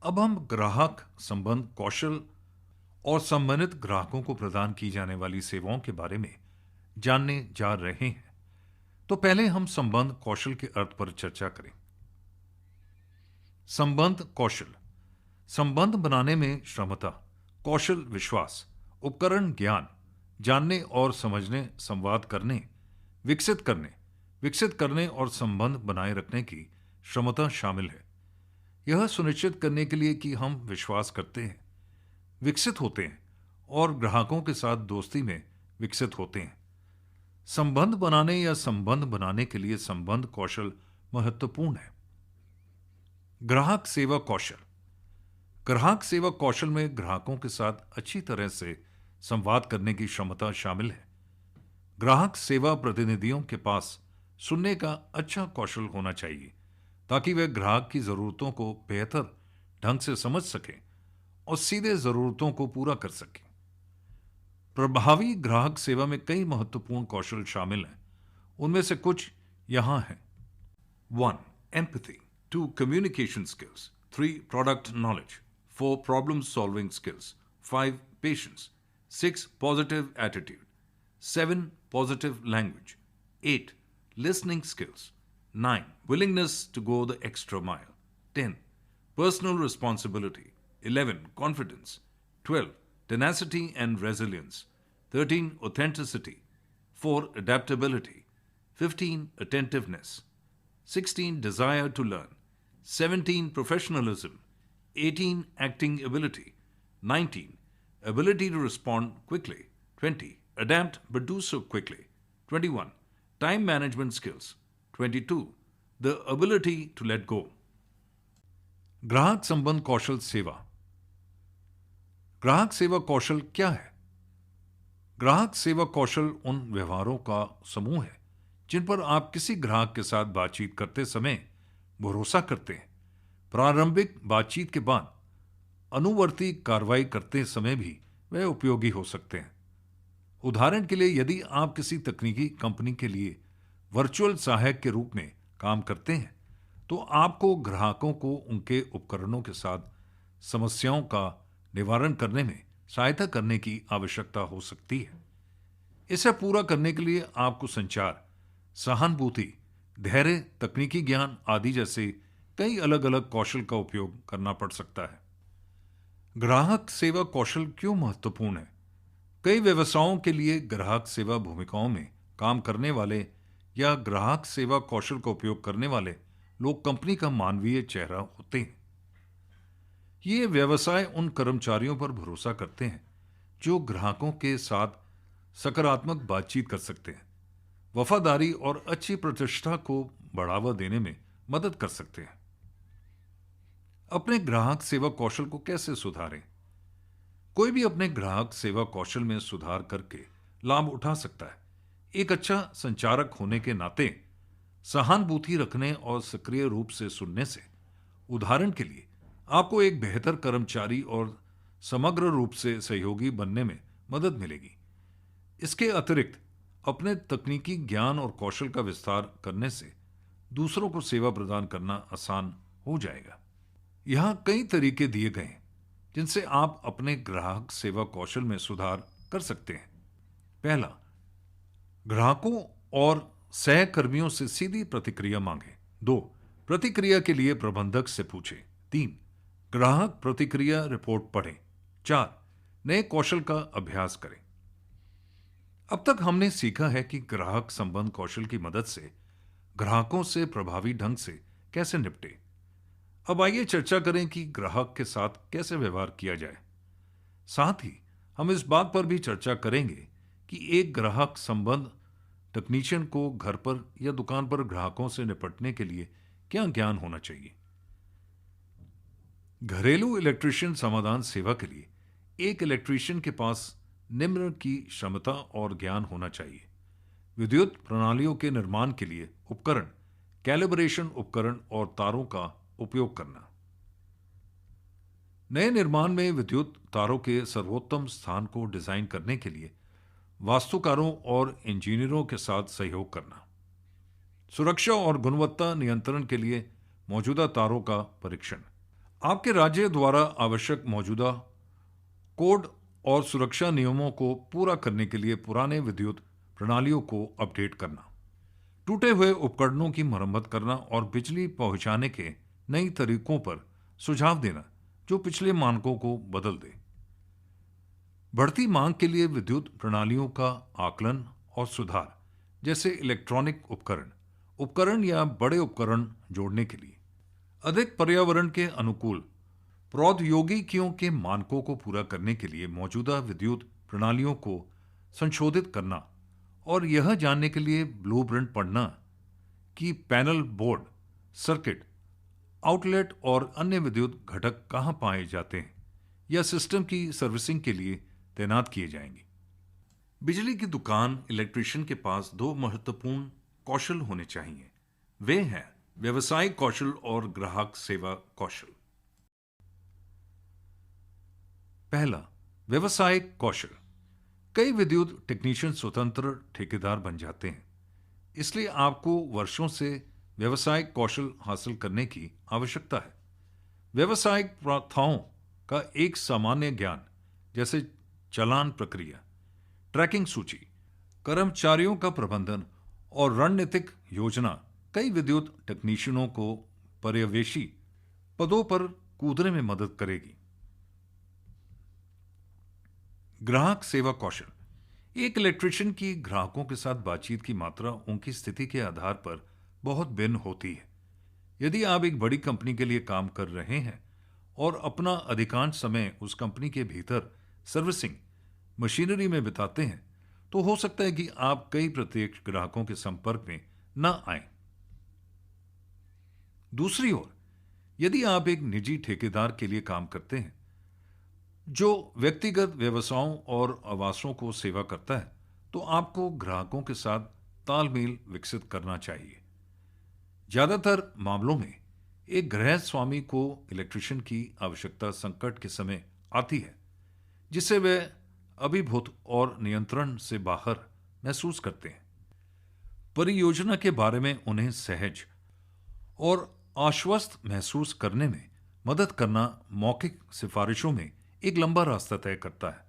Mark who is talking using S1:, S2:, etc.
S1: अब हम ग्राहक संबंध कौशल और संबंधित ग्राहकों को प्रदान की जाने वाली सेवाओं के बारे में जानने जा रहे हैं। तो पहले हम संबंध कौशल के अर्थ पर चर्चा करें। संबंध कौशल संबंध बनाने में क्षमता, कौशल विश्वास, उपकरण ज्ञान, जानने और समझने, संवाद करने, विकसित करने और संबंध बनाए रखने की क्षमता शामिल है। यह सुनिश्चित करने के लिए कि हम विश्वास करते हैं, विकसित होते हैं और ग्राहकों के साथ दोस्ती में विकसित होते हैं। संबंध बनाने या संबंध बनाने के लिए संबंध कौशल महत्वपूर्ण है। ग्राहक सेवा कौशल ग्राहक सेवा कौशल में ग्राहकों के साथ अच्छी तरह से संवाद करने की क्षमता शामिल है। ग्राहक सेवा प्रतिनिधियों के पास सुनने का अच्छा कौशल होना चाहिए ताकि वे ग्राहक की जरूरतों को बेहतर ढंग से समझ सकें और सीधे जरूरतों को पूरा कर सकें। प्रभावी ग्राहक सेवा में कई महत्वपूर्ण कौशल शामिल हैं। उनमें से कुछ यहां हैं। 1. Empathy. 2. Communication skills. 3. Product knowledge. 4. Problem solving skills. 5. Patience. 6. Positive attitude. 7. Positive language. 8. Listening skills. 9. Willingness to go the extra mile. 10. Personal responsibility. 11. Confidence. 12. Tenacity and resilience. 13. Authenticity. 4. Adaptability. 15. Attentiveness. 16. Desire to learn. 17. Professionalism. 18. Acting ability. 19. Ability to respond quickly. 20. Adapt but do so quickly. 21. Time management skills. 22. The ability to let go. ग्राहक संबंध कौशल सेवा। ग्राहक सेवा कौशल क्या है? ग्राहक सेवा कौशल उन व्यवहारों का समूह है जिन पर आप किसी ग्राहक के साथ बातचीत करते समय भरोसा करते हैं। प्रारंभिक बातचीत के बाद अनुवर्ती कार्रवाई करते समय भी वे उपयोगी हो सकते हैं। उदाहरण के लिए, यदि आप किसी तकनीकी कंपनी के लिए वर्चुअल सहायक के रूप में काम करते हैं तो आपको ग्राहकों को उनके उपकरणों के साथ समस्याओं का निवारण करने में सहायता करने की आवश्यकता हो सकती है। इसे पूरा करने के लिए आपको संचार, सहानुभूति, धैर्य, तकनीकी ज्ञान आदि जैसे कई अलग अलग कौशल का उपयोग करना पड़ सकता है। ग्राहक सेवा कौशल क्यों महत्वपूर्ण है? कई व्यवसायों के लिए ग्राहक सेवा भूमिकाओं में काम करने वाले या ग्राहक सेवा कौशल का उपयोग करने वाले लोग कंपनी का मानवीय चेहरा होते हैं। ये व्यवसाय उन कर्मचारियों पर भरोसा करते हैं जो ग्राहकों के साथ सकारात्मक बातचीत कर सकते हैं, वफादारी और अच्छी प्रतिष्ठा को बढ़ावा देने में मदद कर सकते हैं। अपने ग्राहक सेवा कौशल को कैसे सुधारें? कोई भी अपने ग्राहक सेवा कौशल में सुधार करके लाभ उठा सकता है। एक अच्छा संचारक होने के नाते सहानुभूति रखने और सक्रिय रूप से सुनने से, उदाहरण के लिए, आपको एक बेहतर कर्मचारी और समग्र रूप से सहयोगी बनने में मदद मिलेगी। इसके अतिरिक्त अपने तकनीकी ज्ञान और कौशल का विस्तार करने से दूसरों को सेवा प्रदान करना आसान हो जाएगा। यहां कई तरीके दिए गए हैं जिनसे आप अपने ग्राहक सेवा कौशल में सुधार कर सकते हैं। पहला, ग्राहकों और सहकर्मियों से सीधी प्रतिक्रिया मांगें। 2. प्रतिक्रिया के लिए प्रबंधक से पूछें। 3. ग्राहक प्रतिक्रिया रिपोर्ट पढ़ें। 4. नए कौशल का अभ्यास करें। अब तक हमने सीखा है कि ग्राहक संबंध कौशल की मदद से ग्राहकों से प्रभावी ढंग से कैसे निपटे। अब आइए चर्चा करें कि ग्राहक के साथ कैसे व्यवहार किया जाए। साथ ही हम इस बात पर भी चर्चा करेंगे कि एक ग्राहक संबंध टेक्नीशियन को घर पर या दुकान पर ग्राहकों से निपटने के लिए क्या ज्ञान होना चाहिए। घरेलू इलेक्ट्रीशियन समाधान सेवा के लिए एक इलेक्ट्रीशियन के पास निम्न की क्षमता और ज्ञान होना चाहिए। विद्युत प्रणालियों के निर्माण के लिए उपकरण, कैलिब्रेशन उपकरण और तारों का उपयोग करना। नए निर्माण में विद्युत तारों के सर्वोत्तम स्थान को डिजाइन करने के लिए वास्तुकारों और इंजीनियरों के साथ सहयोग करना। सुरक्षा और गुणवत्ता नियंत्रण के लिए मौजूदा तारों का परीक्षण। आपके राज्य द्वारा आवश्यक मौजूदा कोड और सुरक्षा नियमों को पूरा करने के लिए पुराने विद्युत प्रणालियों को अपडेट करना, टूटे हुए उपकरणों की मरम्मत करना और बिजली पहुंचाने के नई तरीकों पर सुझाव देना जो पिछले मानकों को बदल दे। बढ़ती मांग के लिए विद्युत प्रणालियों का आकलन और सुधार, जैसे इलेक्ट्रॉनिक उपकरण उपकरण या बड़े उपकरण जोड़ने के लिए अधिक पर्यावरण के अनुकूल प्रौद्योगिकियों के मानकों को पूरा करने के लिए मौजूदा विद्युत प्रणालियों को संशोधित करना और यह जानने के लिए ब्लूप्रिंट पढ़ना कि पैनल, बोर्ड, सर्किट, आउटलेट और अन्य विद्युत घटक कहाँ पाए जाते हैं या सिस्टम की सर्विसिंग के लिए तैनात किए जाएंगे। बिजली की दुकान इलेक्ट्रिशियन के पास दो महत्वपूर्ण कौशल होने चाहिए। वे हैं व्यवसायिक कौशल और ग्राहक सेवा कौशल। पहला, व्यवसायिक कौशल। कई विद्युत टेक्नीशियन स्वतंत्र ठेकेदार बन जाते हैं, इसलिए आपको वर्षों से व्यवसायिक कौशल हासिल करने की आवश्यकता है। व्यवसायिक प्रथाओं का एक सामान्य ज्ञान, जैसे चालान प्रक्रिया, ट्रैकिंग सूची, कर्मचारियों का प्रबंधन और रणनीतिक योजना, कई विद्युत टेक्नीशियनों को पर्यवेक्षी पदों पर कूदने में मदद करेगी। ग्राहक सेवा कौशल। एक इलेक्ट्रिशियन की ग्राहकों के साथ बातचीत की मात्रा उनकी स्थिति के आधार पर बहुत भिन्न होती है। यदि आप एक बड़ी कंपनी के लिए काम कर रहे हैं और अपना अधिकांश समय उस कंपनी के भीतर सर्विसिंग मशीनरी में बिताते हैं, तो हो सकता है कि आप कई प्रत्यक्ष ग्राहकों के संपर्क में न आए। दूसरी ओर, यदि आप एक निजी ठेकेदार के लिए काम करते हैं जो व्यक्तिगत व्यवसायों और आवासों को सेवा करता है, तो आपको ग्राहकों के साथ तालमेल विकसित करना चाहिए। ज्यादातर मामलों में एक गृह स्वामी को इलेक्ट्रिशियन की आवश्यकता संकट के समय आती है, जिसे वे अभिभूत और नियंत्रण से बाहर महसूस करते हैं। परियोजना के बारे में उन्हें सहज और आश्वस्त महसूस करने में मदद करना मौखिक सिफारिशों में एक लंबा रास्ता तय करता है।